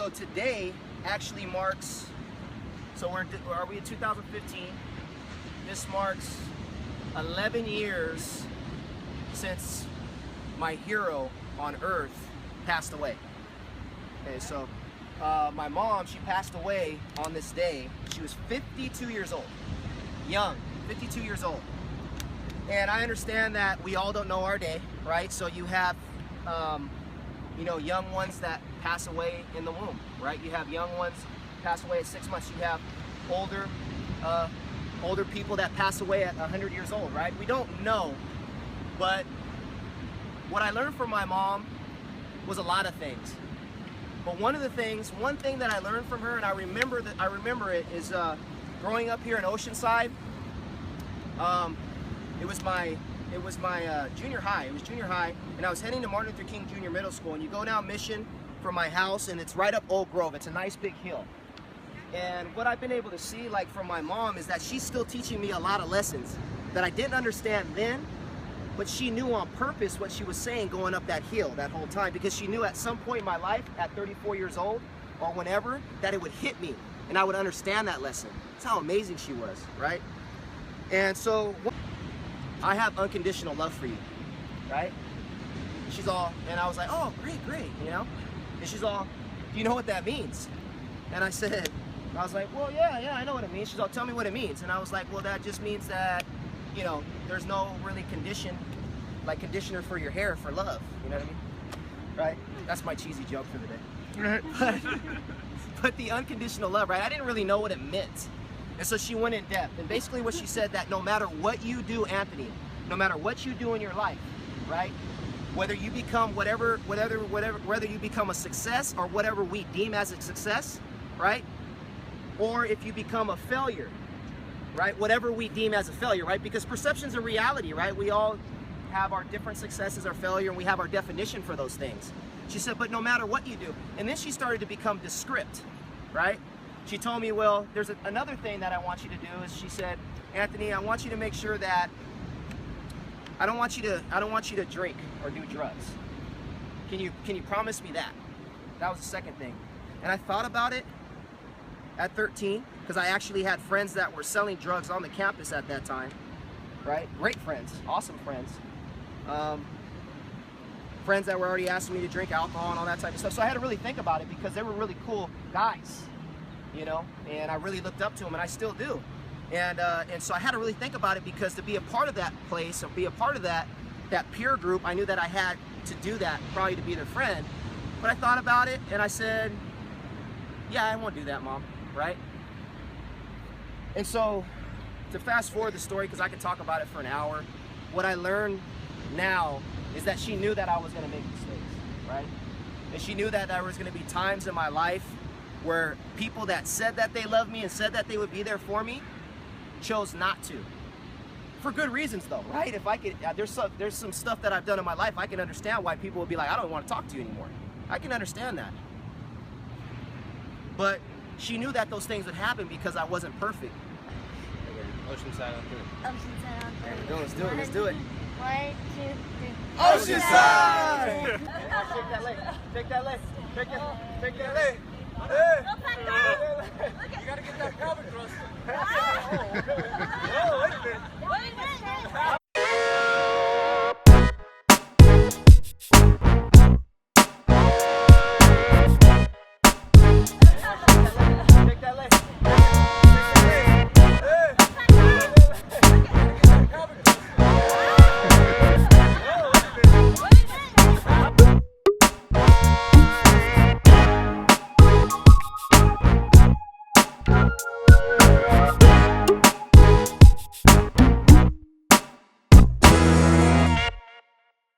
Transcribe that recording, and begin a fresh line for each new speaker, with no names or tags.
so today actually marks, so are we in 2015? This marks 11 years since my hero on earth passed away. Okay, so my mom, she passed away on this day. She was 52 years old, young, 52 years old. And I understand that we all don't know our day, right? So you have, you know, young ones that pass away in the womb, right? You have young ones pass away at 6 months. You have older people that pass away at 100 years old, right? We don't know, but what I learned from my mom was a lot of things. But one thing that I learned from her, and I remember it, is growing up here in Oceanside. It was my junior high. It was junior high, and I was heading to Martin Luther King Jr. Middle School. And you go down Mission from my house, and it's right up Oak Grove. It's a nice big hill. And what I've been able to see, like from my mom, is that she's still teaching me a lot of lessons that I didn't understand then, but she knew on purpose what she was saying going up that hill that whole time, because she knew at some point in my life, at 34 years old or whenever, that it would hit me and I would understand that lesson. That's how amazing she was, right? And so I have unconditional love for you, right? She's all, and I was like, oh, great, you know? And she's all, do you know what that means? And I was like, well, yeah, I know what it means. She's all, tell me what it means. And I was like, well, that just means that, you know, there's no really conditioner for your hair for love. You know what I mean? Right? That's my cheesy joke for the day. But the unconditional love, right? I didn't really know what it meant. And so she went in depth. And basically what she said, that no matter what you do, Anthony, no matter what you do in your life, right? Whether you become whether you become a success or whatever we deem as a success, right? Or if you become a failure, right? Whatever we deem as a failure, right? Because perception's a reality, right? We all have our different successes or failure, and we have our definition for those things. She said, but no matter what you do. And then she started to become descriptive, right? She told me, well, there's another thing that I want you to do, is she said, Anthony, I want you to make sure that I don't want you to drink or do drugs. Can you promise me that? That was the second thing. And I thought about it at 13, because I actually had friends that were selling drugs on the campus at that time, right? Great friends, awesome friends. Friends that were already asking me to drink alcohol and all that type of stuff. So I had to really think about it, because they were really cool guys, you know, and I really looked up to them, and I still do. And so I had to really think about it, because to be a part of that place, or be a part of that peer group, I knew that I had to do that, probably to be their friend. But I thought about it, and I said, yeah, I won't do that, Mom, right? And so, to fast forward the story, because I could talk about it for an hour, what I learned now is that she knew that I was going to make mistakes, right? And she knew that there was going to be times in my life where people that said that they loved me and said that they would be there for me chose not to. For good reasons though, right? If I could, there's some stuff that I've done in my life, I can understand why people would be like, I don't want to talk to you anymore. I can understand that. But she knew that those things would happen because I wasn't perfect.
Oceanside on 3.
Oceanside on 3.
There we go, let's do it, let's do it.
1, 2, 3.
Oceanside! Take that leg, take that leg, take that leg. Hey!
Go,
You gotta get that pelvic thrust.
Oh, wait a minute.